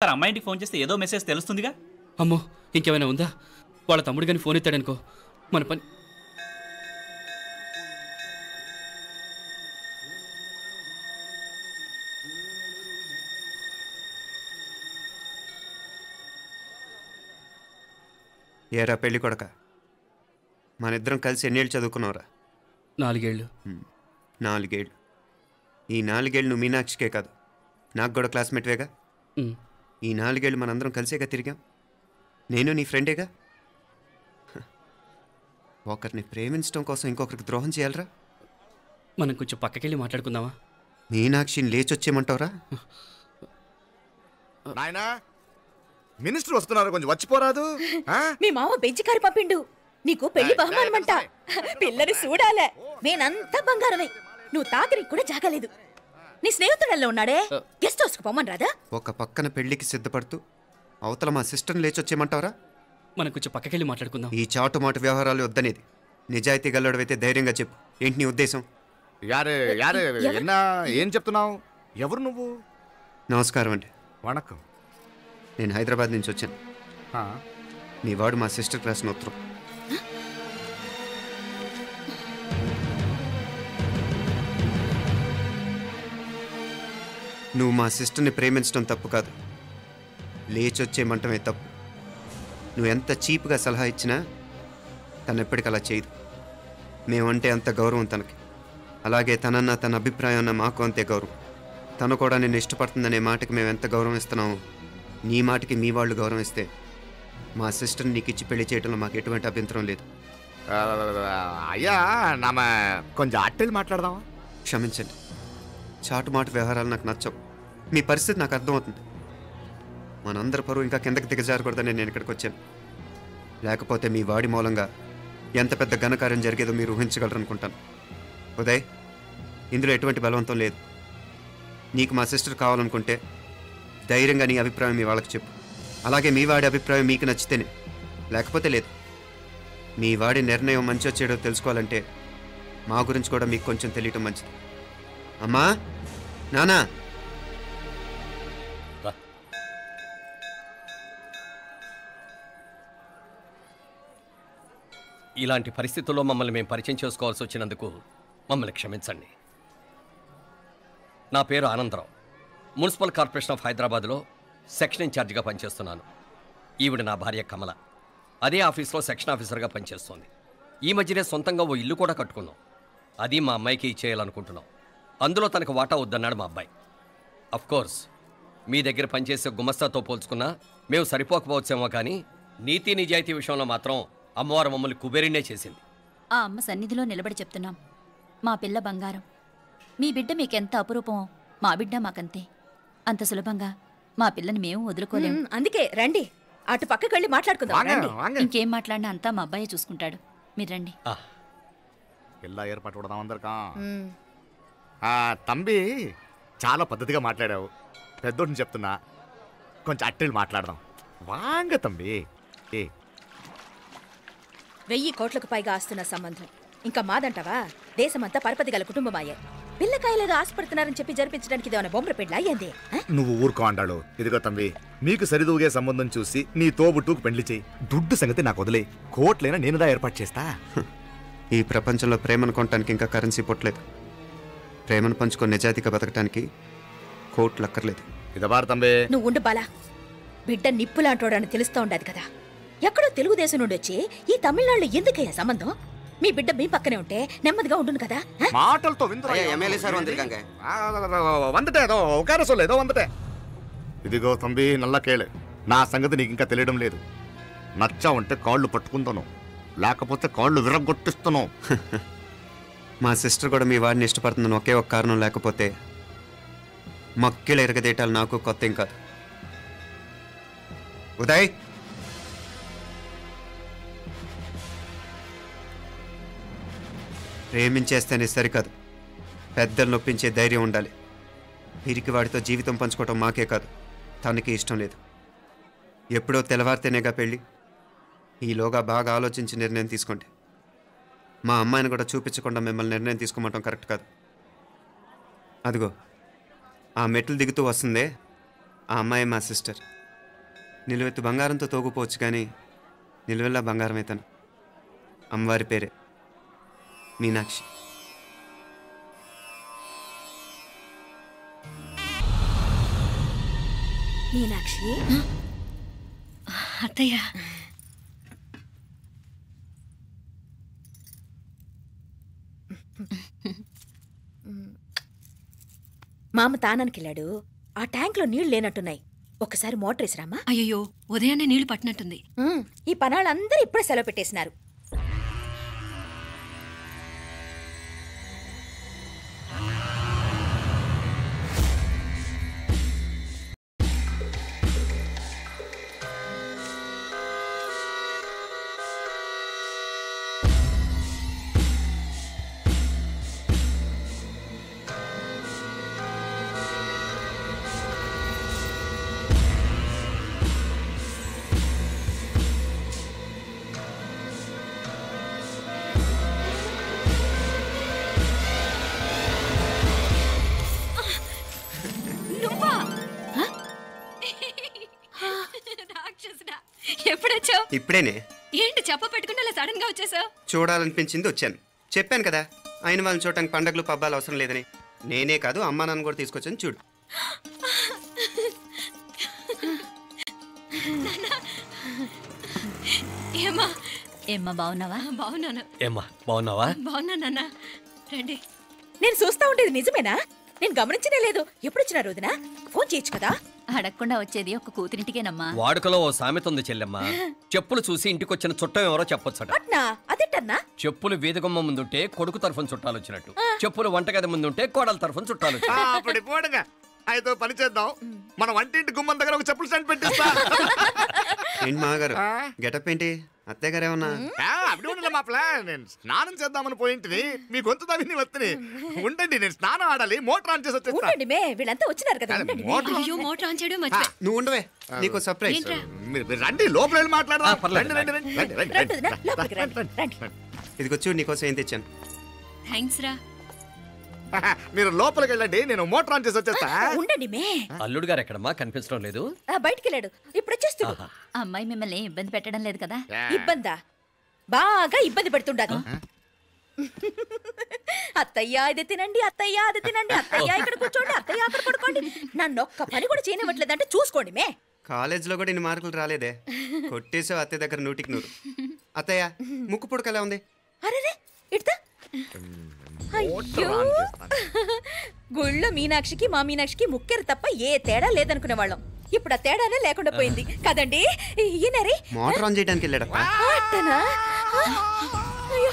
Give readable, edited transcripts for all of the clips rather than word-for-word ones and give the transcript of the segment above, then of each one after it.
Sir అమ్మాయి ఇంటికి phone చేస్తే ఏదో మెసేజ్ తెలుస్తుందిగా. అమ్మో ఇంకేమైనా ఉందా? వాళ్ళ తమ్ముడు కానీ ఫోన్ ఎత్తాడనుకో మన పని. ఏరా పెళ్ళి కొడక, మన ఇద్దరం కలిసి ఎన్నేళ్ళు చదువుకున్నావురా? 4 ఏళ్ళు. 4 ఏళ్ళు. ఈ 4 ఏళ్ళు నువ్వు మీనాక్షికే కాదు, నాకు కూడా క్లాస్మేట్వేగా. ఈ 4 ఏళ్ళు మనందరం కలిసేగా తిరిగాం. నేను నీ ఫ్రెండేగా. ఒకరిని ప్రేమించడం కోసం ఇంకొకరికి ద్రోహం చేయాలరా? మనం కొంచెం పక్కకెళ్ళి మాట్లాడుకుందామా? మీనాక్షిని లేచొచ్చేయమంటావురా? నాయనా, మినిస్టర్ వస్తున్నారు, కొంచెం వచ్చిపోరాదు. మీ మామ బెంచి కారు పంపిండు, నీకు పెళ్లి బహుమానమంట. పిల్లని చూడాలే, నేనంతా బంగారమే. నువ్వు తాకరికి కూడా జాగలేదు. నీ స్నేహితుడల్లో ఉన్నాడే, గెస్ట్ హౌస్కి పొమ్మని రాదా? ఒక పక్కన పెళ్లికి సిద్ధపడుతూ అవతల మా సిస్టర్ని లేచొచ్చేయమంటావరా? మనం కొంచెం పక్కకెళ్ళి మాట్లాడుకుందాం. ఈ చాటుమాటు వ్యవహారాలు వద్దనేది. నిజాయితీ గల్లడవైతే ధైర్యంగా చెప్పు, ఏంటి నీ ఉద్దేశం? యారే యారే ఎన్నా ఏం చెప్తున్నావు? ఎవరు నువ్వు? నమస్కారం అండి. వణకం. నేను హైదరాబాద్ నుంచి వచ్చాను. మీ వాడు మా సిస్టర్ రాసిన ఉత్తరం. నువ్వు మా సిస్టర్ని ప్రేమించడం తప్పు కాదు, లేచొచ్చేయమంటమే తప్పు. నువ్వు ఎంత చీప్గా సలహా ఇచ్చినా తను ఎప్పటికీ అలా చేయదు. మేమంటే అంత గౌరవం తనకి, అలాగే తనన్న తన అభిప్రాయం అన్న మాకు అంతే గౌరవం. తను కూడా నిన్ను ఇష్టపడుతుందనే మాటకి మేము ఎంత గౌరవం ఇస్తున్నామో నీ మాటకి మీ వాళ్ళు గౌరవం ఇస్తే మా సిస్టర్ని నీకు ఇచ్చి పెళ్లి చేయడంలో మాకు ఎటువంటి అభ్యంతరం లేదు. అయ్యా నామ కొంచెం అట్టెలు మాట్లాడదామా? క్షమించండి, చాటుమాటు వ్యవహారాలు నాకు నచ్చవు. మీ పరిస్థితి నాకు అర్థమవుతుంది. మనందరి పరువు ఇంకా కిందకి దిగజారకూడదని నేను ఇక్కడికి వచ్చాను. లేకపోతే మీ వాడి మూలంగా ఎంత పెద్ద ఘనకార్యం జరిగేదో మీరు ఊహించగలరు అనుకుంటాను. ఉదయ్, ఇందులో ఎటువంటి బలవంతం లేదు. నీకు మా సిస్టర్ కావాలనుకుంటే ధైర్యంగా నీ అభిప్రాయం మీ వాళ్ళకి చెప్పు. అలాగే మీ వాడి అభిప్రాయం మీకు నచ్చితేనే, లేకపోతే లేదు. మీ వాడి నిర్ణయం మంచి వచ్చేడో తెలుసుకోవాలంటే మా గురించి కూడా మీకు కొంచెం తెలియటం మంచిది. అమ్మా, నానా, ఇలాంటి పరిస్థితుల్లో మమ్మల్ని మేము పరిచయం చేసుకోవాల్సి వచ్చినందుకు మమ్మల్ని క్షమించండి. నా పేరు ఆనందరావు, మున్సిపల్ కార్పొరేషన్ ఆఫ్ హైదరాబాద్లో సెక్షన్ ఇన్ఛార్జిగా పనిచేస్తున్నాను. ఈవిడ నా భార్య కమల, అదే ఆఫీస్లో సెక్షన్ ఆఫీసర్గా పనిచేస్తోంది. ఈ మధ్యనే సొంతంగా ఓ ఇల్లు కూడా కట్టుకున్నాం. అది మా అమ్మాయికి ఇచ్చేయాలనుకుంటున్నాం. అందులో తనకు వాటా వద్దన్నాడు మా అబ్బాయి. అఫ్కోర్స్ మీ దగ్గర పనిచేసే గుమస్తాతో పోల్చుకున్నా మేము సరిపోకపోవచ్చేమో, కానీ నీతి నిజాయితీ విషయంలో మాత్రం అమ్మవారు మమ్మల్ని కుబేరినే చేసింది. ఆ అమ్మ సన్నిధిలో నిలబడి చెప్తున్నాం, మా పిల్ల బంగారం. మీ బిడ్డ మీకెంత అపురూపమో మా బిడ్డ మాకంతే. అంత సులభంగా మా పిల్లని మేము వదులుకోలేము. అందుకే రండి, అటు పక్కకి వెళ్ళి మాట్లాడుకుందాం. ఇంకేం మాట్లాడినా అంతా మా అబ్బాయి చూసుకుంటాడు. మీరు రండి. ఎలా ఏర్పాటు కొడదాం అందరికా. తంబి, చాలా పద్ధతిగా మాట్లాడావు. పెద్దోడిని చెప్తున్నా, కొంచెం అట్టెలు మాట్లాడదాం. వాంగ తంబి. 1000 కోట్లకు పైగా ఆస్తున్న సంబంధం ఇంకా మాదంటావా? దేశమంతా పరపతి గల కుటుంబమాయే. పిల్లకాయలేదో ఆశపడుతున్నారని చెప్పి జరిపించడానికి ఇదేమన్నా బొమ్మర పెళ్ళి అయ్యింది? నువ్వు ఊరుకో అంటాడు. ఇదిగో తంబి, మీకు సరిదూగే సంబంధం చూసి నీ తోబుట్టుకు పెళ్లి చేయి. దుడ్డు సంగతి నాకు వదిలే, కోట్లైనా నేనుదా ఏర్పాటు చేస్తా. ఈ ప్రపంచంలో ప్రేమను కొనటానికి ఇంకా కరెన్సీ పుట్టలేదు. ప్రేమను పంచుకొని నిజాయితీగా బతకటానికి కోట్లు అక్కర్లేదు. ఇదబారు తంబి, నువ్వు ఉండు బాలా. బిడ్డ నిప్పులాంటోడని తెలుస్తూ ఉండదు కదా. ఎక్కడో తెలుగుదేశం నుండి వచ్చి ఈ తమిళనాడులో ఎందుకయ్యా సంబంధం? మీ బిడ్డ మీ పక్కనే ఉంటే నెమ్మదిగా ఉండును కదా. మాటలతో ఇదిగో తంబి, నల్ల కేళే, నా సంగతి నీకు ఇంకా తెలియడం లేదు. నచ్చా ఉంటే కాళ్ళు పట్టుకుంటాను, లేకపోతే కాళ్ళు విరగొట్టిస్తాను. మా సిస్టర్ కూడా మీ వాడిని ఇష్టపడుతుందని ఒకే ఒక కారణం లేకపోతే మక్కిళ్ళ ఎరగదేటాలు నాకు కొత్త ఏం కాదు. ఉదయ్, ప్రేమించేస్తేనే సరికాదు, పెద్దలు నొప్పించే ధైర్యం ఉండాలి. పిరికి వాడితో జీవితం పంచుకోవటం మాకే కాదు, తనకి ఇష్టం లేదు. ఎప్పుడో తెల్లవారితేనేగా పెళ్ళి. ఈలోగా బాగా ఆలోచించి నిర్ణయం తీసుకోండి. మా అమ్మాయిని కూడా చూపించకుండా మిమ్మల్ని నిర్ణయం తీసుకోమంటాం కరెక్ట్ కాదు. అదిగో ఆ మెట్లు దిగుతూ వస్తుందే, ఆ అమ్మాయి మా సిస్టర్. నిలువెత్తు బంగారంతో తోగుపోవచ్చు కానీ నిలువెల్లా బంగారం అవుతాను. అమ్మవారి పేరే మీనాక్షి. మీనాక్షి అత్తయ్య, మామ తానానికి వెళ్ళాడు. ఆ ట్యాంక్ లో నీళ్లు లేనట్టున్నాయి. ఒకసారి మోటార్ వేసిరామా. అయ్యో ఉదయాన్నే నీళ్లు పట్టినట్టుంది. ఈ పనాళ్ళందరూ ఇప్పుడే సెలవు పెట్టేసినారు. ఎప్పుడొచ్చావు? ఇప్పుడేనే. ఏంటి చెప్ప పెట్టుకుంటే సడన్ గా వచ్చేసావు? చూడాలనిపించింది వచ్చాను. చెప్పాను కదా అయిన వాళ్ళని చూడటానికి పండగలు పబ్బాలు అవసరం లేదని. నేనే కాదు అమ్మా నాన్న కూడా తీసుకొచ్చాను చూడు. ఏమ్మా ఏమ్మా బాగున్నావా? బాగున్నాను. ఏమ్మా బాగున్నావా? బాగున్నా నాన్న. రండి. నేను చూస్తా ఉండేది నిజమేనా? నేను గమనించనే లేదు. ఎప్పుడొచ్చినా రోజున ఫోన్ చేయొచ్చు కదా. అడగకుండా వచ్చేది ఒక కూతురింటికేనమ్మా. వాడుకలో ఓ సామెత ఉంది చెల్లెమ్మ. చెప్పులు చూసి ఇంటికొచ్చిన చుట్టం ఎవరో చెప్పొచ్చట. అట్నా? అదేటన్నా? చెప్పులు వీధగుమ్మ ముందుంటే కొడుకు తరఫున చుట్టాలు వచ్చినట్టు, చెప్పులు వంటగది ముందుంటే కోడల తరఫున చుట్టాలు వచ్చినట్టు. అప్పుడు పోడుగా అయితే పని చేద్దాం. మన వంటింటి గుమ్మం దగ్గర ఒక చెప్పులు స్టాండ్ పెట్టిస్తా. ఏంటి మామగారు గెటప్ ఏంటి? అత్తయ్య గారు ఏమన్నా? అప్పుడు ఉండలే మా ప్లాన్. నేను స్నానం చేద్దామని పోయింటిని, మీ గొంతు తవ్వి వస్తుంది. ఉండండి, నేను స్నానం ఆడాలి. మోటార్ ఆన్ చేసి వచ్చేస్తా. ఉండండి మే, వీళ్ళంతా వచ్చినారు కదా. ఉండండి మే. మోటార్ అయ్యో మోటార్ ఆన్ చేయడం మర్చిపోయా. నువ్వు ఉండవే, నీకు సర్ప్రైజ్. మీరు రండి, లోపల వెళ్ళి మాట్లాడదాం. పర్లేదు. రండి, రండి, రండి, రండి, రండి, రండి వదినా, రండి. లోపలికి రండి, రండి. ఇదిగో చూడు నీకోసం ఏం తెచ్చాను. థ్యాంక్స్ రా. మీరు లోపలికి వెళ్ళండి, నేను మోటార్ ఆన్ చేసి వచ్చేస్తా. ఉండండి మే. అల్లుడు గారు ఎక్కడమ్మా కనిపించడం లేదు? బయటికి వెళ్ళాడు. ఇప్పుడు వచ్చేస్తూ. అమ్మాయి మిమ్మల్ని ఇబ్బంది పెట్టడం లేదు కదా? ఇబ్బందా? బాగా ఇబ్బంది పెడుతుండదు. అత్తయ్య ఇది తినండి, అత్తయ్య అది తినండి, అత్తయ్య ఇక్కడ కూర్చోండి, అత్తయ్య అక్కడ పడుకోండి. నన్ను ఒక్క పని కూడా చేయనివ్వట్లేదంటే చూసుకోండి మే. కాలేజీలో కూడా ఇన్ని మార్కులు రాలేదే. కొట్టేసావు అత్తయ్య దగ్గర 100కి 100. అత్తయ్య ముక్కు పుడక ఎలా ఉంది? అరే ఇడతా. అయ్యో, గుళ్ళో మీనాక్షికి మా మీనాక్షికి ముక్కెరు తప్ప ఏ తేడా లేదనుకునే వాళ్ళం. ఇప్పుడు ఆ తేడానే లేకుండా పోయింది కదండి. ఈయనరి మోటార్ ఆన్ చేయడానికి వెళ్ళాడప్ప. అట్టనా? అయ్యో.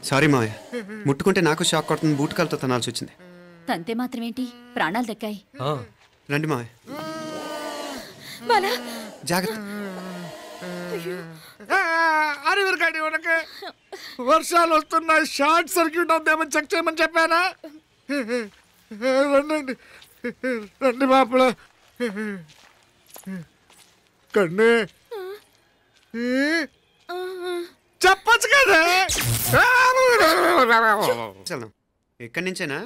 సారీ మావయ్య, ముట్టుకుంటే నాకు షాక్ కొడుతుంది. బూటకాలతో తనాల్సి వచ్చింది. తంతే మాత్రమేంటి, ప్రాణాలు దక్కాయి. రండి మావయ్య, బాలా జాగ్రత్త. అరవిరకాడి ఉనకే వర్షాలు వస్తున్నాయి, షార్ట్ సర్క్యూట్ అవుతామని చెక్ చేయమని చెప్పానా? రండి రండి మాపల కన్ను చెప్పచ్చు కదా. ఎక్కడి నుంచేనా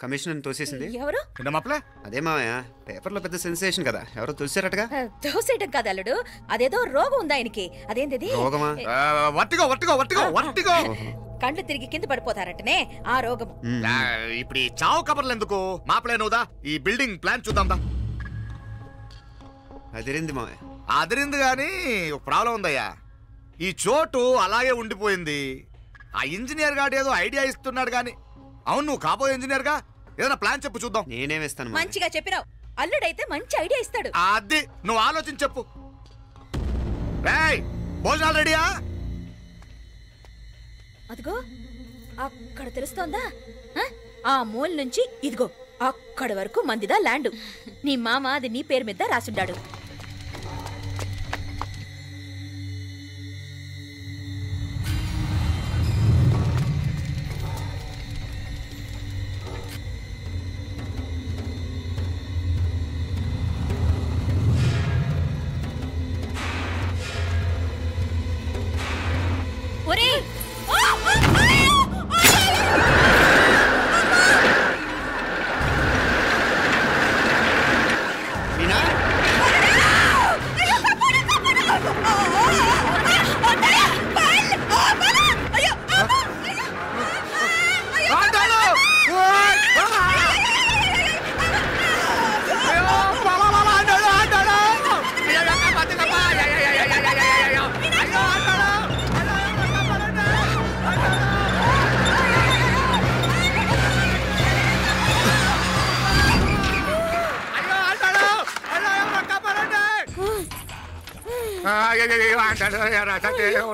కమిషనర్ తోసేసింది? ఎవరు? మాపల అదే మావయ్య, పేపర్లో పెద్ద సెన్సేషన్ కదా. ఎవరో తోసారటగా. దోసేయటం కాదు అల్లుడు, అదేదో రోగం ఉందా ఆయనకి. అదేంటిది? రోగమా? వట్టిగో వట్టిగో వట్టిగో వట్టిగో కండ్లు తిరిగి కింద పడిపోతారంటనే ఆ రోగం. ఇప్పుడు ఈ చావు కబర్లు ఎందుకు? మాపలే నువ్వుదా, ఈ బిల్డింగ్ ప్లాన్ చూద్దాందా. అదిరింది మావయ్య. అదిరింది గానీ ఒక ప్రాబ్లం ఉందయ్యా. ఈ చోటు అలాగే ఉండిపోయింది. ఆ ఇంజనీర్ గాడు ఏదో ఐడియా ఇస్తున్నాడు గానీ. అవును, నువ్వు కాబోయే ఇంజనీర్ గా ఏదైనా ప్లాన్ చెప్పు చూద్దాం. నేనేమిస్తాను? మంచిగా చెప్పినావు. అల్లుడైతే మంచి ఐడియా ఇస్తాడు. అది నువ్వు ఆలోచించి చెప్పు. భోజనాలు రెడీయా? అదిగో అక్కడ తెలుస్తోందా? ఆ మూల నుంచి ఇదిగో అక్కడ వరకు మందిదా ల్యాండ్. నీ మామ అది నీ పేరు మీద రాసుండాడు.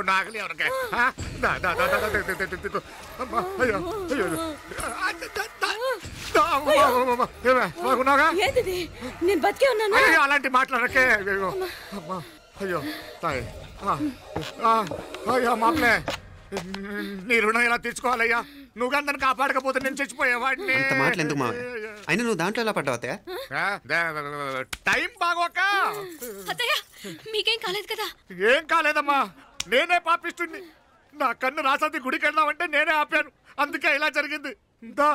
నాగలి ఎవరికే బాగున్నాగా ఏంటిది నేను బతికే ఉన్నాను అలాంటి మాట్లాడకే అయ్యో తాయి అయ్యో మామలే నీ రుణం ఎలా తీర్చుకోవాలయ్యా నువ్వు అందరిని కాపాడకపోతే నేను చచ్చిపోయేవాడిని అంత మాటలు ఎందుకు మావయ్య అయినా నువ్వు దాంట్లో ఎలా పడ్డావు అత్తయ్య టైం బాగోక అత్తయ్య మీకేం కాలేదు కదా ఏం కాలేదమ్మా నేనే పాపిస్తుంది నా కన్ను రాసాది గుడికి వెళ్దామంటే నేనే ఆపాను అందుకే ఇలా జరిగింది దా